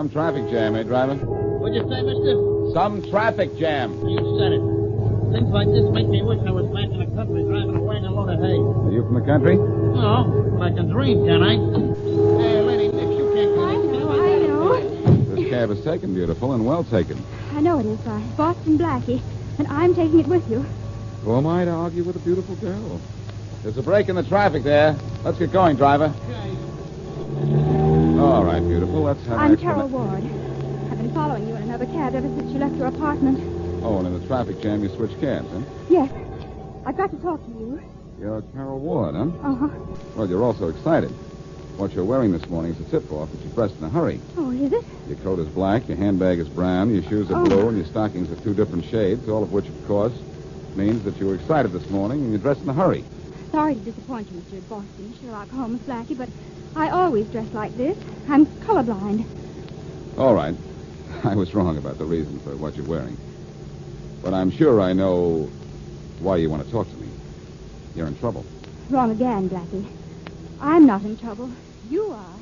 Some traffic jam, eh, driver? What'd you say, mister? Some traffic jam. You said it. Things like this make me wish I was back in the country driving a wagon load of hay. Are you from the country? No, like a dream, can I? Hey, lady, if you can't... I know. This cab is taken, beautiful, and well taken. I know it is, Boston Blackie, and I'm taking it with you. Who am I to argue with a beautiful girl? There's a break in the traffic there. Let's get going, driver. Okay. All right, beautiful. Let's have I'm Carol Ward. I've been following you in another cab ever since you left your apartment. Oh, and in the traffic jam, you switched cabs, huh? Yes. I've got to talk to you. You're Carol Ward, huh? Uh-huh. Well, you're also excited. What you're wearing this morning is a tip-off that you dressed in a hurry. Oh, is it? Your coat is black, your handbag is brown, your shoes are blue, and your stockings are two different shades, all of which, of course, means that you were excited this morning and you're dressed in a hurry. Sorry to disappoint you, Mr. Boston, Sherlock Holmes, Blackie, but I always dress like this. I'm colorblind. All right. I was wrong about the reason for what you're wearing. But I'm sure I know why you want to talk to me. You're in trouble. Wrong again, Blackie. I'm not in trouble. You are.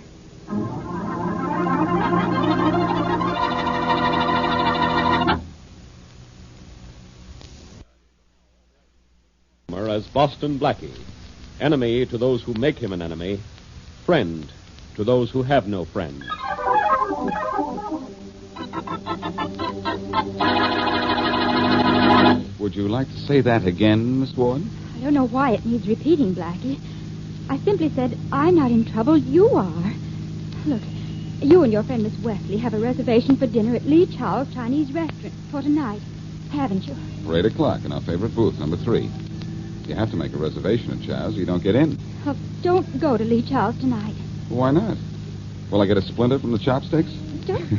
As Boston Blackie, enemy to those who make him an enemy, friend to those who have no friend. Would you like to say that again, Miss Ward? I don't know why it needs repeating, Blackie. I simply said, I'm not in trouble. You are. Look, you and your friend Miss Wesley have a reservation for dinner at Lee Chow's Chinese restaurant for tonight, haven't you? For 8 o'clock in our favorite booth, number 3. You have to make a reservation at Chow's or you don't get in. Oh, don't go to Lee Chow's tonight. Why not? Will I get a splinter from the chopsticks?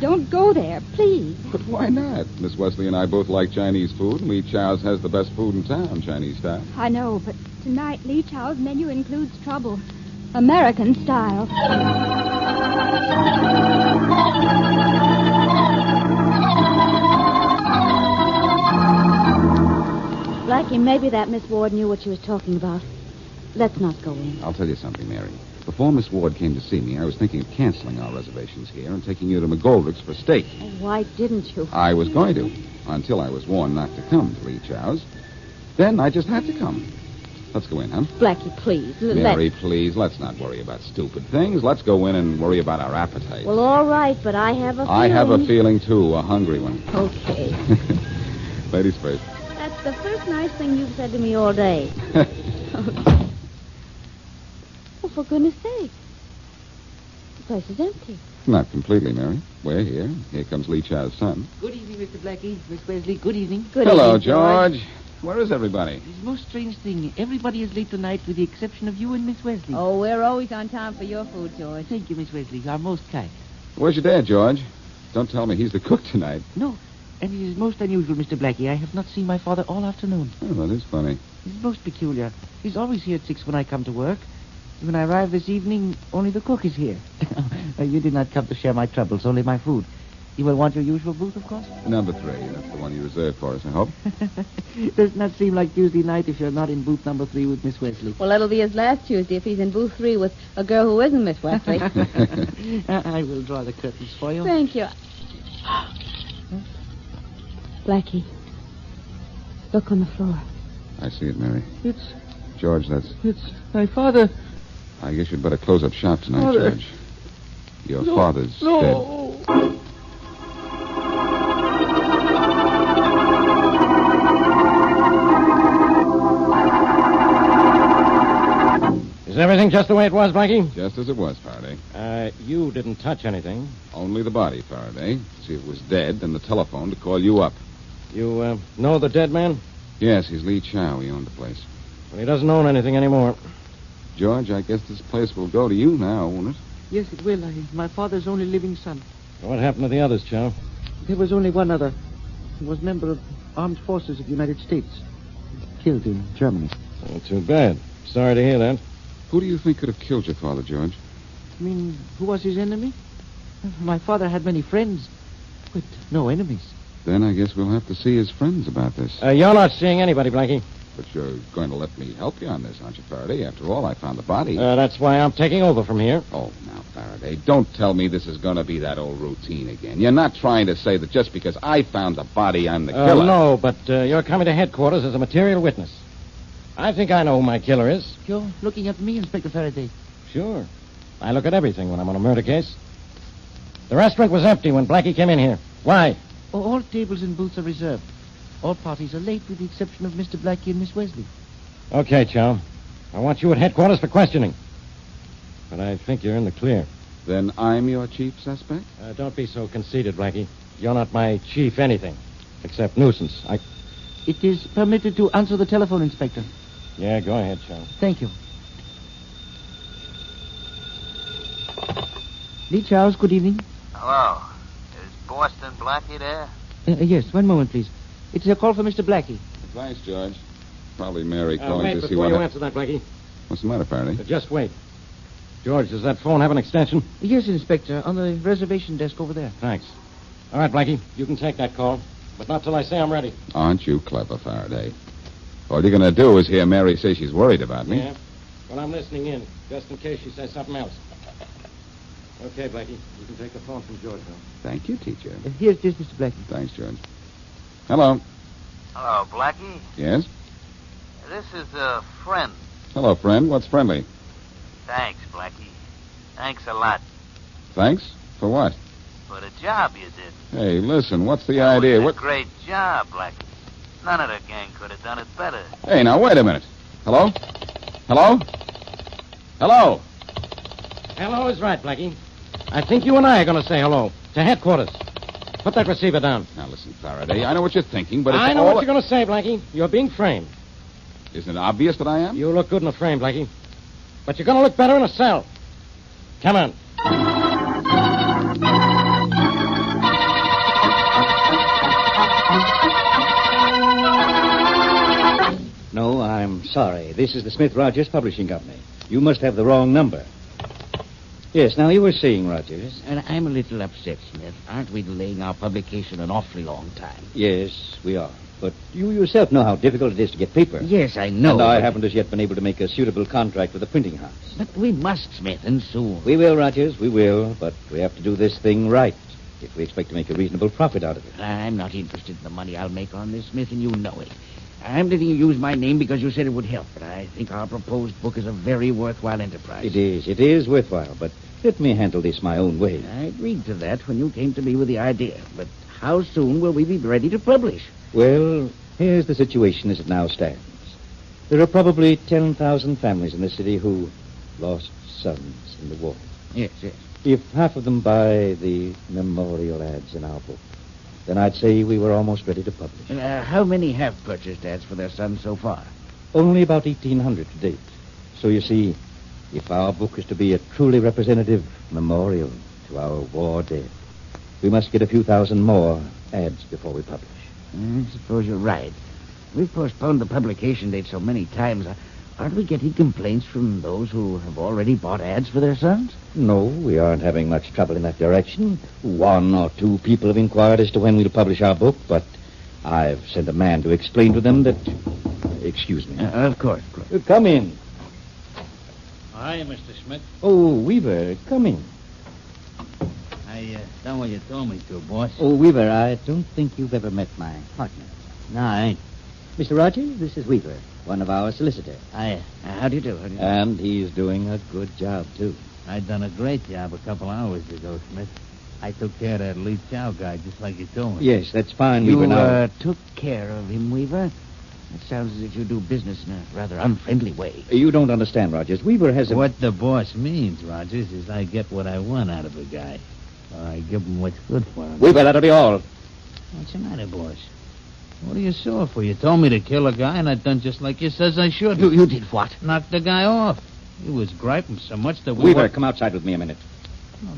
Don't go there, please. But why not? Miss Wesley and I both like Chinese food, and Lee Chow's has the best food in town, Chinese style. I know, but tonight Lee Chow's menu includes trouble. American style. Blackie, maybe that Miss Ward knew what she was talking about. Let's not go in. I'll tell you something, Mary. Before Miss Ward came to see me, I was thinking of canceling our reservations here and taking you to McGoldrick's for steak. Oh, why didn't you? I was going to, until I was warned not to come to Lee Chow's. Then I just had to come. Let's go in, huh? Blackie, please. Mary, please, let's not worry about stupid things. Let's go in and worry about our appetite. Well, all right, but I have a feeling. I have a feeling, too, a hungry one. Okay. Ladies first. That's the first nice thing you've said to me all day. Oh, for goodness sake. The place is empty. Not completely, Mary. We're here. Here comes Lee Chow's son. Good evening, Mr. Blackie. Miss Wesley, good evening. Good Hello, evening, George. George. Where is everybody? It's the most strange thing. Everybody is late tonight with the exception of you and Miss Wesley. Oh, we're always on time for your food, George. Thank you, Miss Wesley. You are most kind. Where's your dad, George? Don't tell me he's the cook tonight. No, and it is most unusual, Mr. Blackie. I have not seen my father all afternoon. Oh, that is funny. It is most peculiar. He's always here at 6 when I come to work. When I arrive this evening, only the cook is here. You did not come to share my troubles, only my food. You will want your usual booth, of course? Number 3. That's the one you reserved for us, I hope. Does not seem like Tuesday night if you're not in booth number 3 with Miss Wesley. Well, that'll be his last Tuesday if he's in booth 3 with a girl who isn't Miss Wesley. I will draw the curtains for you. Thank you. Blackie, look on the floor. I see it, Mary. It's George, that's... my father. I guess you'd better close up shop tonight, Father. George. Your father's dead. Is everything just the way it was, Blackie? Just as it was, Faraday. You didn't touch anything. Only the body, Faraday. To see if it was dead, and the telephone to call you up. You, know the dead man? Yes, he's Lee Chow. He owned the place. But he doesn't own anything anymore. George, I guess this place will go to you now, won't it? Yes, it will. My father's only living son. What happened to the others, Chow? There was only one other. He was a member of Armed Forces of the United States. Killed in Germany. Oh, too bad. Sorry to hear that. Who do you think could have killed your father, George? I mean, who was his enemy? My father had many friends, but no enemies. Then I guess we'll have to see his friends about this. You're not seeing anybody, Blackie. But you're going to let me help you on this, aren't you, Faraday? After all, I found the body. That's why I'm taking over from here. Oh, now, Faraday, don't tell me this is going to be that old routine again. You're not trying to say that just because I found the body, I'm the killer. No, but you're coming to headquarters as a material witness. I think I know who my killer is. You're looking at me, Inspector Faraday. Sure. I look at everything when I'm on a murder case. The restaurant was empty when Blackie came in here. Why? All tables and booths are reserved. All parties are late with the exception of Mr. Blackie and Miss Wesley. Okay, Chow. I want you at headquarters for questioning. But I think you're in the clear. Then I'm your chief suspect? Don't be so conceited, Blackie. You're not my chief anything, except nuisance. It is permitted to answer the telephone, Inspector. Yeah, go ahead, Chow. Thank you. Lee Charles, good evening. Hello. Is Boston Blackie there? Yes, one moment, please. It's a call for Mr. Blackie. Thanks, George. Probably Mary calling wait to see before what... you answer that, Blackie. What's the matter, Faraday? Just wait. George, does that phone have an extension? Yes, Inspector, on the reservation desk over there. Thanks. All right, Blackie, you can take that call, but not till I say I'm ready. Aren't you clever, Faraday? All you're going to do is hear Mary say she's worried about me. Yeah? Well, I'm listening in, just in case she says something else. Okay, Blackie, you can take the phone from George now. Thank you, teacher. Here's just Mr. Blackie. Thanks, George. Hello. Hello, Blackie. Yes? This is a friend. Hello, friend. What's friendly? Thanks, Blackie. Thanks a lot. Thanks? For what? For the job you did. Hey, listen, what's the That idea? was a great job, Blackie. None of the gang could have done it better. Hey, now, wait a minute. Hello? Hello? Hello? Hello is right, Blackie. I think you and I are going to say hello to headquarters. Put that receiver down. Now, listen, Faraday, I know what you're thinking, but it's I know all... what you're going to say, Blackie. You're being framed. Isn't it obvious that I am? You look good in a frame, Blackie. But you're going to look better in a cell. Come on. No, I'm sorry. This is the Smith Rogers Publishing Company. You must have the wrong number. Yes, now you were saying, Rogers. And I'm a little upset, Smith. Aren't we delaying our publication an awfully long time? Yes, we are. But you yourself know how difficult it is to get paper. Yes, I know. And I haven't as yet been able to make a suitable contract with a printing house. But we must, Smith, and soon. We will, Rogers, we will. But we have to do this thing right if we expect to make a reasonable profit out of it. I'm not interested in the money I'll make on this, Smith, and you know it. I'm letting you use my name because you said it would help, but I think our proposed book is a very worthwhile enterprise. It is worthwhile, but let me handle this my own way. I agreed to that when you came to me with the idea, but how soon will we be ready to publish? Well, here's the situation as it now stands. There are probably 10,000 families in this city who lost sons in the war. Yes. If half of them buy the memorial ads in our book, then I'd say we were almost ready to publish. How many have purchased ads for their sons so far? Only about 1,800 to date. So you see, if our book is to be a truly representative memorial to our war dead, we must get a few thousand more ads before we publish. I suppose you're right. We've postponed the publication date so many times. Aren't we getting complaints from those who have already bought ads for their sons? No, we aren't having much trouble in that direction. 1 or 2 people have inquired as to when we'll publish our book, but I've sent a man to explain to them that... Excuse me. Of course. Come in. Hi, Mr. Smith. Oh, Weaver, come in. I done what you told me to, boss. Oh, Weaver, I don't think you've ever met my partner. No, I ain't. Mr. Rogers, this is Weaver, one of our solicitors. How do you do? And he's doing a good job, too. I done a great job a couple hours ago, Smith. I took care of that Lee Chow guy just like you told me. Yes, that's fine, You Weaver. Now, took care of him, Weaver? It sounds as if you do business in a rather unfriendly way. you don't understand, Rogers. Weaver has a... What the boss means, Rogers, is I get what I want out of a guy. Or I give him what's good for him. Weaver, that'll be all. What's the matter, boss? What are you sore for? You told me to kill a guy, and I done just like you says I should. You did what? Knocked the guy off. He was griping so much that we Weaver, come outside with me a minute.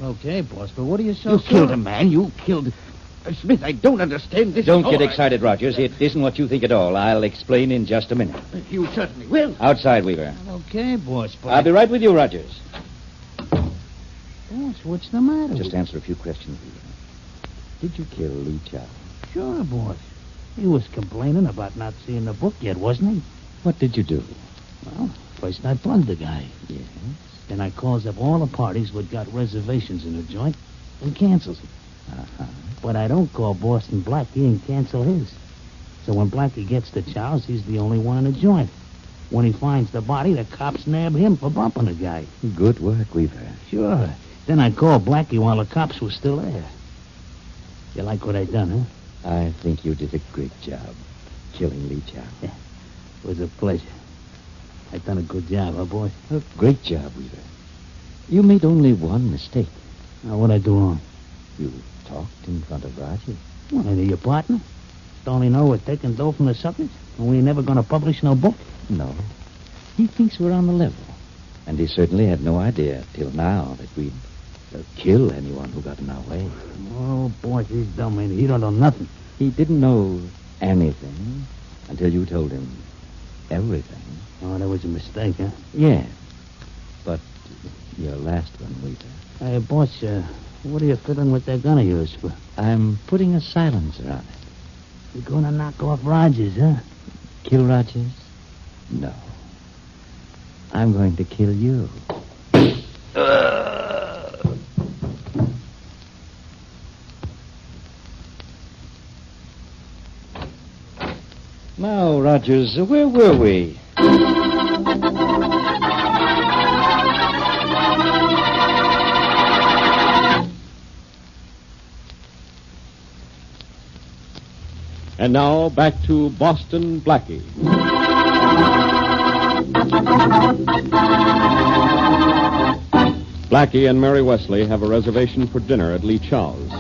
Well, okay, boss, but what are you so You sore? killed a man. You killed... Smith, I don't understand this. Don't at get all. excited, Rogers. It isn't what you think at all. I'll explain in just a minute. You certainly will. Outside, Weaver. Okay, boss, but... I'll be right with you, Rogers. Boss, what's the matter? Just answer a few questions, Weaver. Did you kill Lee Chow? Sure, boss. He was complaining about not seeing the book yet, wasn't he? What did you do? Well, first I plugged the guy. Yes. Then I calls up all the parties what got reservations in the joint and cancels them. Uh-huh. But I don't call Boston Blackie and cancel his. So when Blackie gets to Chow's, he's the only one in the joint. When he finds the body, the cops nab him for bumping the guy. Good work, Weaver. Sure. Then I called Blackie while the cops were still there. You like what I done, huh? I think you did a great job killing Lee Chow. Yeah. It was a pleasure. I done a good job, huh, boy? A great job, Weaver. You made only one mistake. Now, what'd I do wrong? You talked in front of Rogers. What, are you your partner? Don't he know we're taking dough from the suckers? And we ain't never gonna publish no book? No. He thinks we're on the level. And he certainly had no idea till now that we'd kill anyone who got in our way. Oh, boy, he's dumb, ain't he? He don't know nothing. He didn't know anything until you told him everything. Oh, that was a mistake, huh? Yes. But your last one, Weaver. Hey, boss, what are you fiddling with that gun of yours for? I'm putting a silencer on it. You're gonna knock off Rogers, huh? Kill Rogers? No. I'm going to kill you. Now, Rogers, where were we? And now, back to Boston Blackie. Blackie and Mary Wesley have a reservation for dinner at Lee Chow's.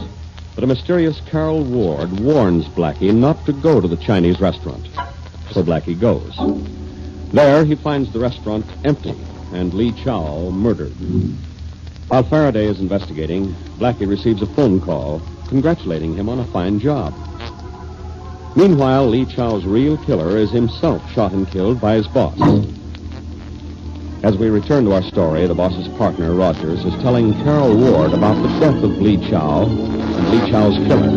But a mysterious Carol Ward warns Blackie not to go to the Chinese restaurant. So Blackie goes. There, he finds the restaurant empty and Lee Chow murdered. While Farraday is investigating, Blackie receives a phone call congratulating him on a fine job. Meanwhile, Lee Chow's real killer is himself shot and killed by his boss. As we return to our story, the boss's partner, Rogers, is telling Carol Ward about the death of Lee Chow and Lee Chow's killer.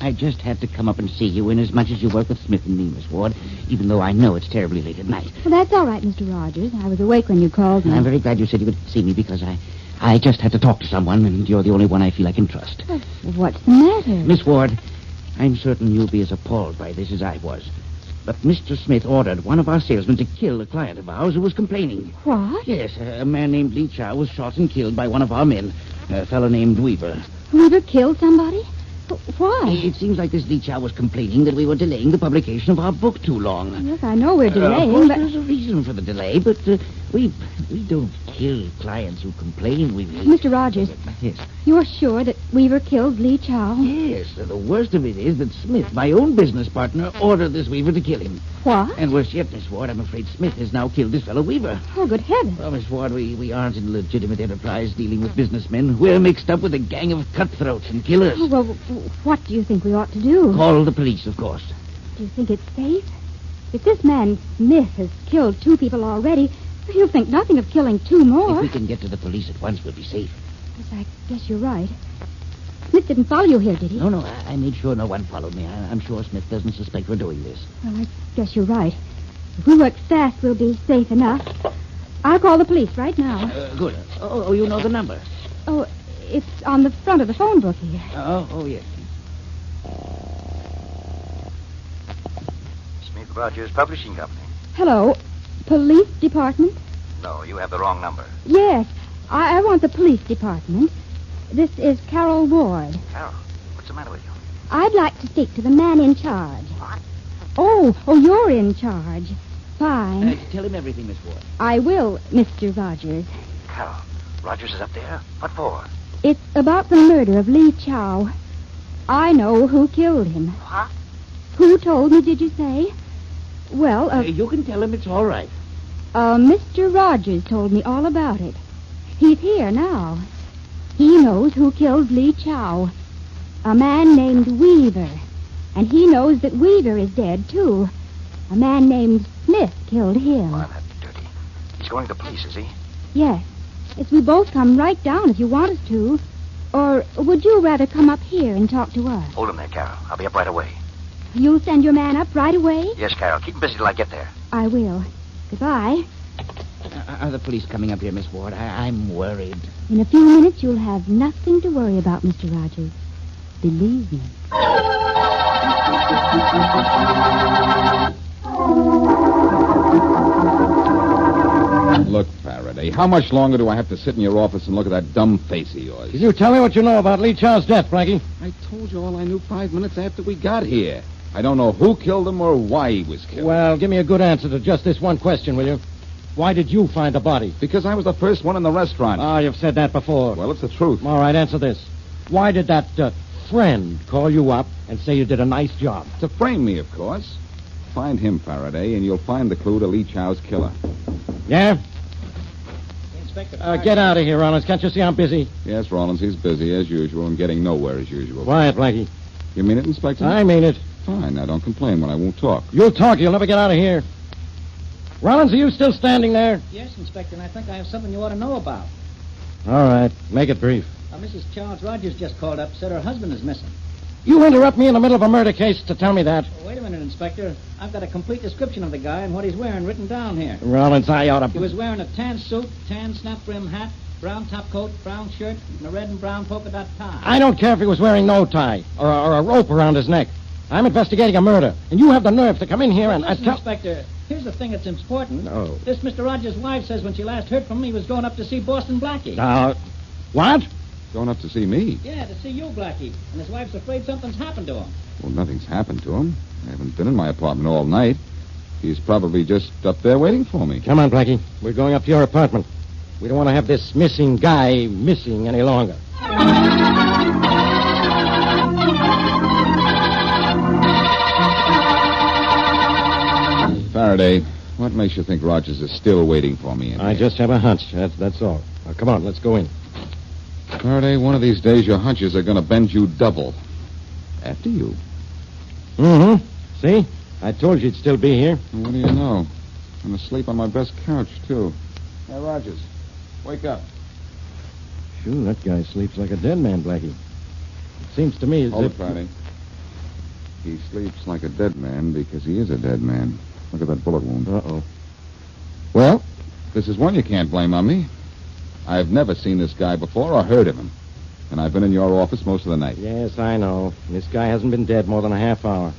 I just had to come up and see you, inasmuch as you work with Smith and me, Miss Ward, even though I know it's terribly late at night. Well, that's all right, Mr. Rogers. I was awake when you called me. I'm very glad you said you would see me, because I just had to talk to someone, and you're the only one I feel I can trust. Well, what's the matter? Miss Ward, I'm certain you'll be as appalled by this as I was. But Mr. Smith ordered one of our salesmen to kill a client of ours who was complaining. What? Yes, a man named Lee Chow was shot and killed by one of our men, a fellow named Weaver. Weaver killed somebody? Why? It seems like this Lee Chow was complaining that we were delaying the publication of our book too long. Yes, I know we're delaying, Of course, but... there's a reason for the delay, but we don't kill clients who complain. We Mr. Rogers. Yes. You're sure that Weaver killed Lee Chow? Yes. The worst of it is that Smith, my own business partner, ordered this Weaver to kill him. What? And worse yet, Miss Ward, I'm afraid Smith has now killed this fellow Weaver. Oh, good heavens. Well, Miss Ward, we aren't in legitimate enterprise dealing with businessmen. We're mixed up with a gang of cutthroats and killers. Oh, well, what do you think we ought to do? Call the police, of course. Do you think it's safe? If this man Smith has killed 2 people already, he'll think nothing of killing 2 more. If we can get to the police at once, we'll be safe. Yes, I guess you're right. Smith didn't follow you here, did he? No, I made sure no one followed me. I'm sure Smith doesn't suspect we're doing this. Well, I guess you're right. If we work fast, we'll be safe enough. I'll call the police right now. Good. Oh, you know the number? Oh, it's on the front of the phone book here. Oh, yes. Smith Rogers Publishing Company. Hello, police department? No, you have the wrong number. Yes, I want the police department. This is Carol Ward. Carol, what's the matter with you? I'd like to speak to the man in charge. What? Oh, you're in charge. Fine. Tell him everything, Miss Ward. I will, Mr. Rogers. Carol, Rogers is up there? What for? It's about the murder of Lee Chow. I know who killed him. What? Who told me, did you say? Well, You can tell him it's all right. Mr. Rogers told me all about it. He's here now. He knows who killed Lee Chow. A man named Weaver. And he knows that Weaver is dead, too. A man named Smith killed him. Why, that's dirty. He's going to the police, is he? Yes. If we both come right down if you want us to. Or would you rather come up here and talk to us? Hold him there, Carol. I'll be up right away. You'll send your man up right away? Yes, Carol. Keep him busy till I get there. I will. Goodbye. Are the police coming up here, Miss Ward? I'm worried. In a few minutes, you'll have nothing to worry about, Mr. Rogers. Believe me. Look, Faraday, how much longer do I have to sit in your office and look at that dumb face of yours? Can you tell me what you know about Lee Chow's death, Blackie? I told you all I knew 5 minutes after we got here. I don't know who killed him or why he was killed. Well, give me a good answer to just this one question, will you? Why did you find the body? Because I was the first one in the restaurant. Ah, you've said that before. Well, it's the truth. All right, answer this. Why did that friend call you up and say you did a nice job? To frame me, of course. Find him, Faraday, and you'll find the clue to Lee Chow's killer. Yeah? Inspector. Get out of here, Rollins. Can't you see I'm busy? Yes, Rollins, he's busy as usual and getting nowhere as usual. Quiet, Blackie. You mean it, Inspector? I mean it. Fine, now don't complain when I won't talk. You'll talk. You'll never get out of here. Rollins, are you still standing there? Yes, Inspector, and I think I have something you ought to know about. All right. Make it brief. Mrs. Charles Rogers just called up, said her husband is missing. You interrupt me in the middle of a murder case to tell me that. Wait a minute, Inspector. I've got a complete description of the guy and what he's wearing written down here. Rollins, I ought to... He was wearing a tan suit, tan snap-brim hat, brown top coat, brown shirt, and a red and brown polka dot tie. I don't care if he was wearing no tie or a rope around his neck. I'm investigating a murder, and you have the nerve to come in here and... Listen, Inspector, here's the thing that's important. No. This Mr. Rogers' wife says when she last heard from him, he was going up to see Boston Blackie. What? Going up to see me? Yeah, to see you, Blackie. And his wife's afraid something's happened to him. Well, nothing's happened to him. I haven't been in my apartment all night. He's probably just up there waiting for me. Come on, Blackie. We're going up to your apartment. We don't want to have this missing guy missing any longer. Faraday, what makes you think Rogers is still waiting for me in I here? just have a hunch. That's all. Now, come on, let's go in. Faraday, one of these days your hunches are going to bend you double. After you. Mm-hmm. See? I told you he'd still be here. Well, what do you know? I'm asleep on my best couch, too. Hey, Rogers, wake up. Sure, that guy sleeps like a dead man, Blackie. It seems to me as Hold if... it, Faraday. He sleeps like a dead man because he is a dead man. Look at that bullet wound. Uh-oh. Well, this is one you can't blame on me. I've never seen this guy before or heard of him. And I've been in your office most of the night. Yes, I know. This guy hasn't been dead more than a half hour.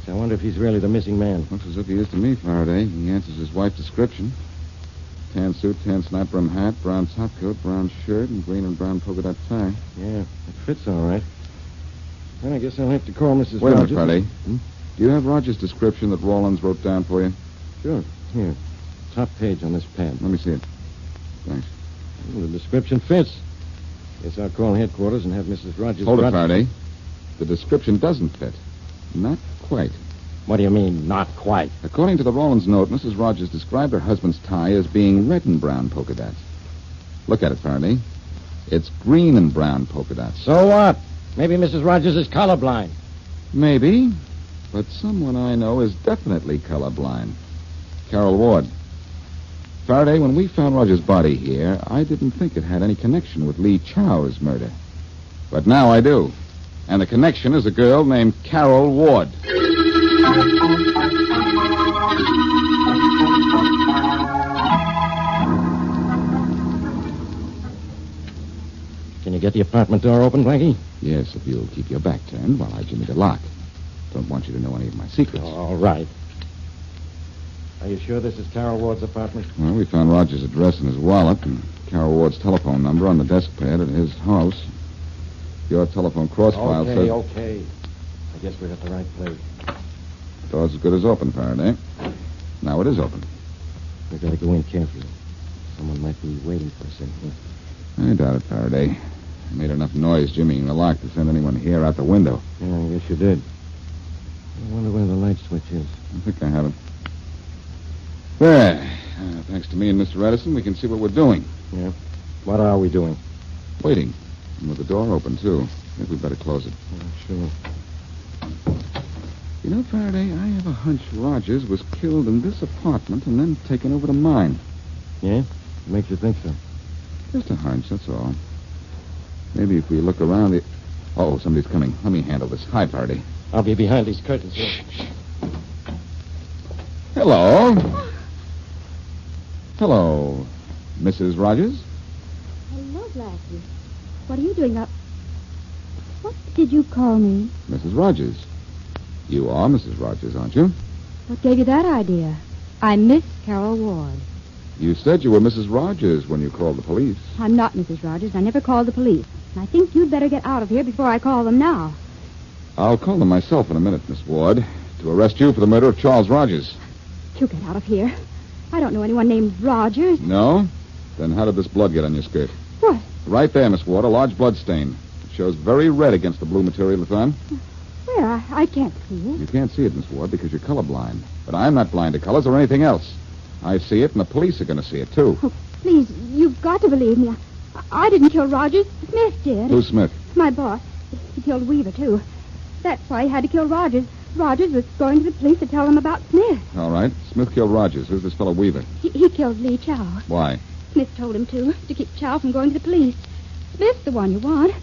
So I wonder if he's really the missing man. Looks as if he is to me, Faraday. He answers his wife's description. Tan suit, tan snap-brim hat, brown top coat, brown shirt, and green and brown polka dot tie. Yeah, it fits all right. Then I guess I'll have to call Mrs. Wait a Rogers. minute, Faraday. Hmm? Do you have Rogers' description that Rawlins wrote down for you? Sure. Here. Top page on this pad. Let me see it. Thanks. Well, the description fits. Guess I'll call headquarters and have Mrs. Rogers... Hold it, Faraday. The description doesn't fit. Not quite. What do you mean, not quite? According to the Rawlins note, Mrs. Rogers described her husband's tie as being red and brown polka dots. Look at it, Faraday. It's green and brown polka dots. So what? Maybe Mrs. Rogers is colorblind. Maybe, but someone I know is definitely colorblind. Carol Ward. Faraday, when we found Rogers' body here, I didn't think it had any connection with Lee Chow's murder. But now I do. And the connection is a girl named Carol Ward. Can you get the apartment door open, Blackie? Yes, if you'll keep your back turned while I jimmy the lock. Don't want you to know any of my secrets. All right. Are you sure this is Carol Ward's apartment? Well, we found Rogers' address in his wallet and Carol Ward's telephone number on the desk pad at his house. Your telephone cross file says... Okay. I guess we're at the right place. The door's as good as open, Faraday. Now it is open. We've got to go in carefully. Someone might be waiting for us in here. I doubt it, Faraday. I made enough noise jimmying the lock to send anyone here out the window. Yeah, I guess you did. I wonder where the light switch is. I think I have it. There. Thanks to me and Mr. Edison, we can see what we're doing. Yeah. What are we doing? Waiting. And with the door open, too. I think we'd better close it. Sure. You know, Faraday, I have a hunch Rogers was killed in this apartment and then taken over to mine. Yeah? What makes you think so? Just a hunch, that's all. Maybe if we look around the... Oh, somebody's coming. Let me handle this. Hi, Faraday. I'll be behind these curtains here. Hello. Hello, Mrs. Rogers. Hello, Blackie. What are you doing up? What did you call me? Mrs. Rogers. You are Mrs. Rogers, aren't you? What gave you that idea? I'm Miss Carol Ward. You said you were Mrs. Rogers when you called the police. I'm not Mrs. Rogers. I never called the police. And I think you'd better get out of here before I call them now. I'll call them myself in a minute, Miss Ward, to arrest you for the murder of Charles Rogers. You get out of here. I don't know anyone named Rogers. No? Then how did this blood get on your skirt? What? Right there, Miss Ward, a large blood stain. It shows very red against the blue material it's on. Where? I can't see it. You can't see it, Miss Ward, because you're colorblind. But I'm not blind to colors or anything else. I see it, and the police are going to see it, too. Oh, please, you've got to believe me. I didn't kill Rogers. Smith did. Who's Smith? My boss. He killed Weaver, too. That's why he had to kill Rogers. Rogers was going to the police to tell them about Smith. All right. Smith killed Rogers. Who's this fellow Weaver? He killed Lee Chow. Why? Smith told him to keep Chow from going to the police. Smith's the one you want.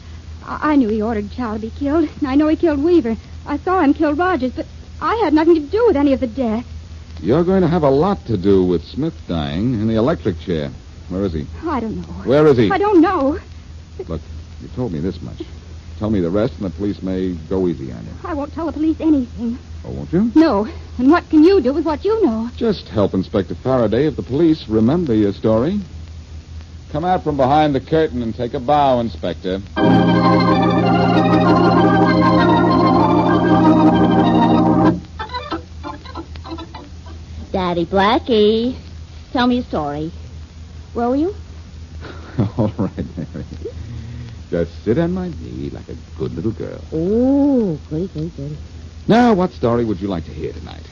I knew he ordered Chow to be killed, and I know he killed Weaver. I saw him kill Rogers, but I had nothing to do with any of the deaths. You're going to have a lot to do with Smith dying in the electric chair. Where is he? I don't know. Where is he? I don't know. Look, you told me this much. Tell me the rest, and the police may go easy on you. I won't tell the police anything. Oh, won't you? No. And what can you do with what you know? Just help Inspector Faraday if the police remember your story. Come out from behind the curtain and take a bow, Inspector. Daddy Blackie, tell me a story. Where were you? All right, Mary. Just sit on my knee like a good little girl. Oh, goody. Now, what story would you like to hear tonight?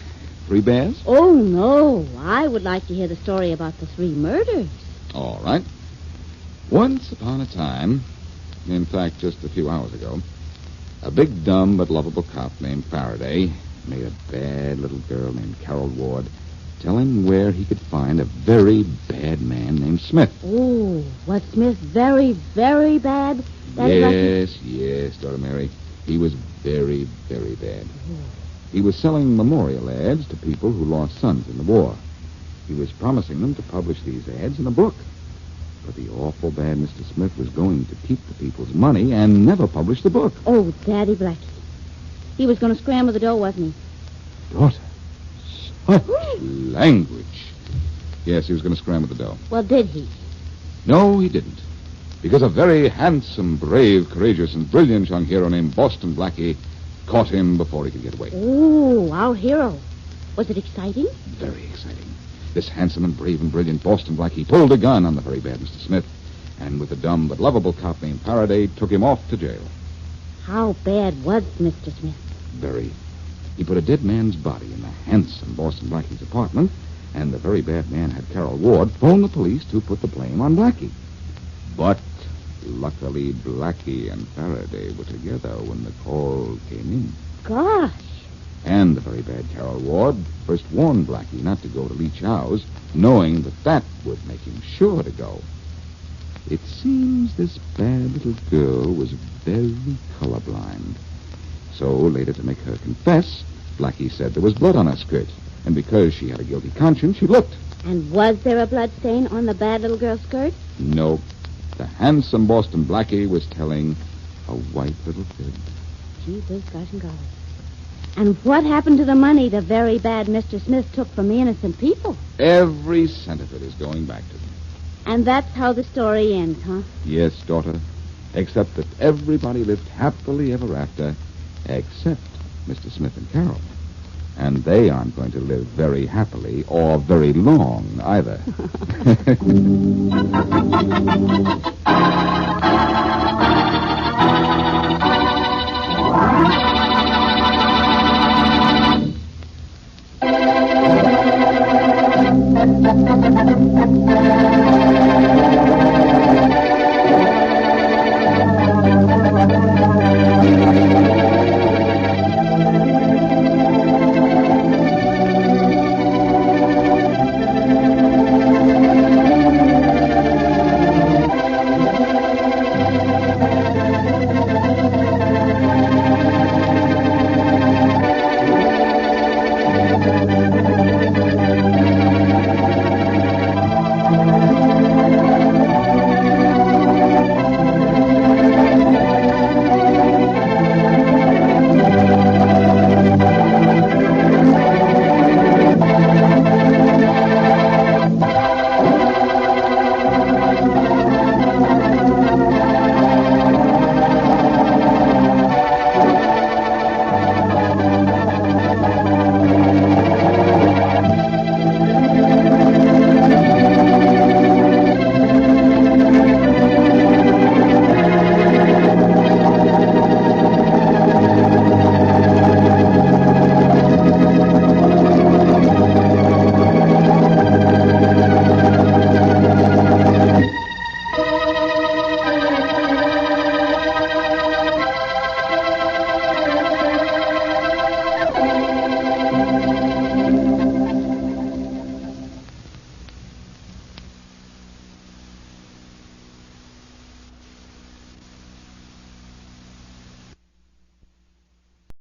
3 bears? Oh, no. I would like to hear the story about the 3 murders. All right. Once upon a time, in fact, just a few hours ago, a big, dumb, but lovable cop named Faraday made a bad little girl named Carol Ward tell him where he could find a very bad man named Smith. Oh, was Smith very, very bad? Yes, Dora Mary. He was very, very bad. He was selling memorial ads to people who lost sons in the war. He was promising them to publish these ads in a book. But the awful bad Mr. Smith was going to keep the people's money and never publish the book. Oh, Daddy Blackie. He was going to scramble the dough, wasn't he? Daughter, such language. Yes, he was going to scramble the dough. Well, did he? No, he didn't. Because a very handsome, brave, courageous, and brilliant young hero named Boston Blackie caught him before he could get away. Oh, our hero. Was it exciting? Very exciting. This handsome and brave and brilliant Boston Blackie pulled a gun on the very bad Mr. Smith, and with a dumb but lovable cop named Faraday, took him off to jail. How bad was Mr. Smith? Very. He put a dead man's body in the handsome Boston Blackie's apartment, and the very bad man had Carol Ward phone the police to put the blame on Blackie. But luckily, Blackie and Faraday were together when the call came in. Gosh. And the very bad Carol Ward first warned Blackie not to go to Lee Chow's, knowing that would make him sure to go. It seems this bad little girl was very colorblind. So, later to make her confess, Blackie said there was blood on her skirt. And because she had a guilty conscience, she looked. And was there a blood stain on the bad little girl's skirt? No. The handsome Boston Blackie was telling a white little fib. Gee whiz, gosh and golly. And what happened to the money the very bad Mr. Smith took from the innocent people? Every cent of it is going back to them. And that's how the story ends, huh? Yes, daughter. Except that everybody lived happily ever after, except Mr. Smith and Carol. And they aren't going to live very happily or very long either.